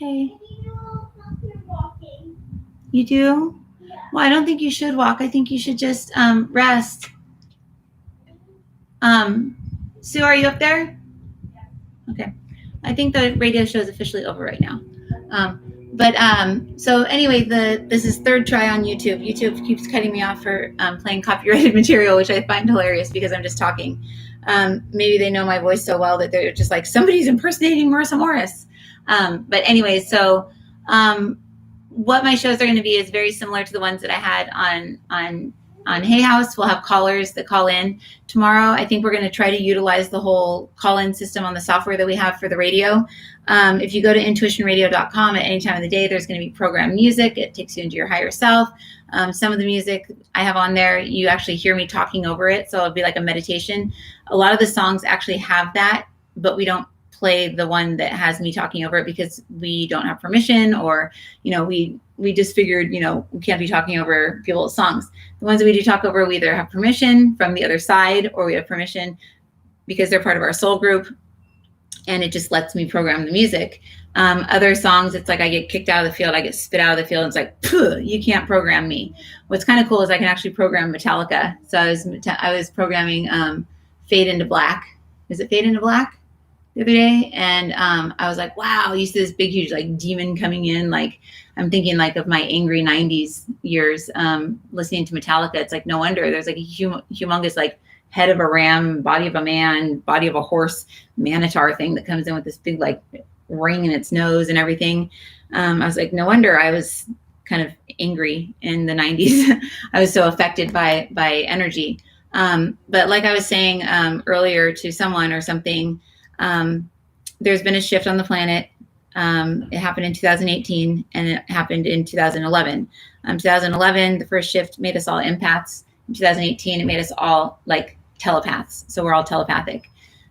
Okay. You do? Well, I don't think you should walk. I think you should just rest. Sue, are you up there? Okay. I think the radio show is officially over right now. So anyway, this is third try on YouTube. YouTube keeps cutting me off for playing copyrighted material, which I find hilarious because I'm just talking. Maybe they know my voice so well that they're just like, somebody's impersonating Marissa Morris. But anyway, so what my shows are going to be is very similar to the ones that I had on Hay House. We'll have callers that call in tomorrow. I think we're going to try to utilize the whole call-in system on the software that we have for the radio. If you go to intuitionradio.com at any time of the day, there's going to be programmed music. It takes you into your higher self. Some of the music I have on there, you actually hear me talking over it. So it'll be like a meditation. A lot of the songs actually have that, but we don't play the one that has me talking over it because we don't have permission, or, we just figured, we can't be talking over people's songs. The ones that we do talk over, we either have permission from the other side or we have permission because they're part of our soul group, and it just lets me program the music. Other songs, it's like I get kicked out of the field, I get spit out of the field, and it's like, you can't program me. What's kind of cool is I can actually program Metallica. So I was programming Fade into Black. Is it Fade into Black? The other day, and I was like, wow, you see this big huge like demon coming in, like I'm thinking like of my angry 90s years listening to Metallica. It's like, no wonder there's like a humongous like head of a ram, body of a man, body of a horse, Manitar thing that comes in with this big like ring in its nose and everything. I was like, no wonder I was kind of angry in the 90s. I was so affected by energy. But like I was saying earlier to someone or something, there's been a shift on the planet. It happened in 2018 and it happened in 2011. 2011, the first shift made us all empaths. In 2018, it made us all like telepaths. So we're all telepathic.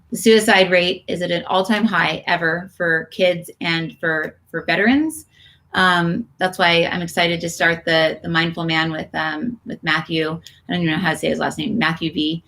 The suicide rate is at an all-time high ever for kids and for veterans. That's why I'm excited to start the Mindful Man with Matthew. I don't even know how to say his last name, Matthew V.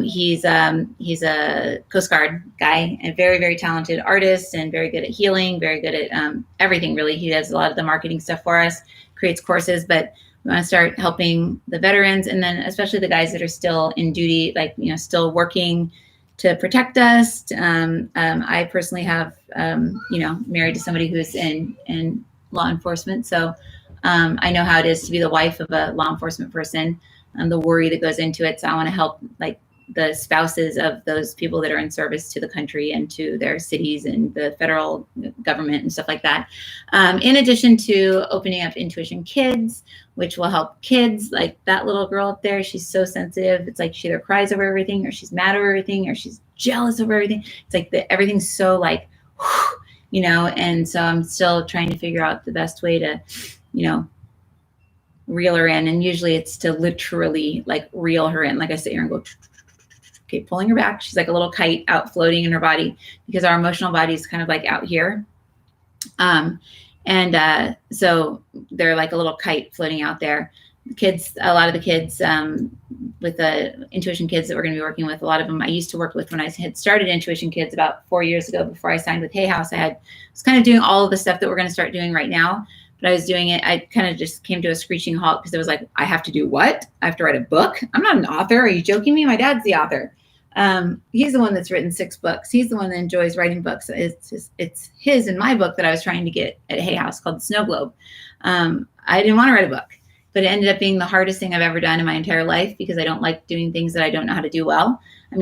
He's a Coast Guard guy and very, very talented artist and very good at healing, very good at everything, really. He does a lot of the marketing stuff for us, creates courses, but we want to start helping the veterans, and then especially the guys that are still in duty, like, still working to protect us. I personally have, married to somebody who's in law enforcement. So I know how it is to be the wife of a law enforcement person and the worry that goes into it. So I want to help like the spouses of those people that are in service to the country and to their cities and the federal government and stuff like that. In addition to opening up Intuition Kids, which will help kids like that little girl up there. She's so sensitive. It's like she either cries over everything or she's mad over everything or she's jealous over everything. It's like everything's so like, and so I'm still trying to figure out the best way to, reel her in. And usually it's to literally like reel her in. Like I sit here and go, okay, pulling her back. She's like a little kite out floating in her body because our emotional body is kind of like out here. So they're like a little kite floating out there. Kids, a lot of the kids with the Intuition Kids that we're going to be working with, a lot of them I used to work with when I had started Intuition Kids about 4 years ago before I signed with Hay House. I was kind of doing all of the stuff that we're going to start doing right now, but I was doing it. I kind of just came to a screeching halt because it was like, I have to do what? I have to write a book? I'm not an author. Are you joking me? My dad's the author. He's the one that's written 6 books. He's the one that enjoys writing books. It's his and my book that I was trying to get at Hay House called The Snow Globe. I didn't want to write a book, but it ended up being the hardest thing I've ever done in my entire life because I don't like doing things that I don't know how to do well. I mean,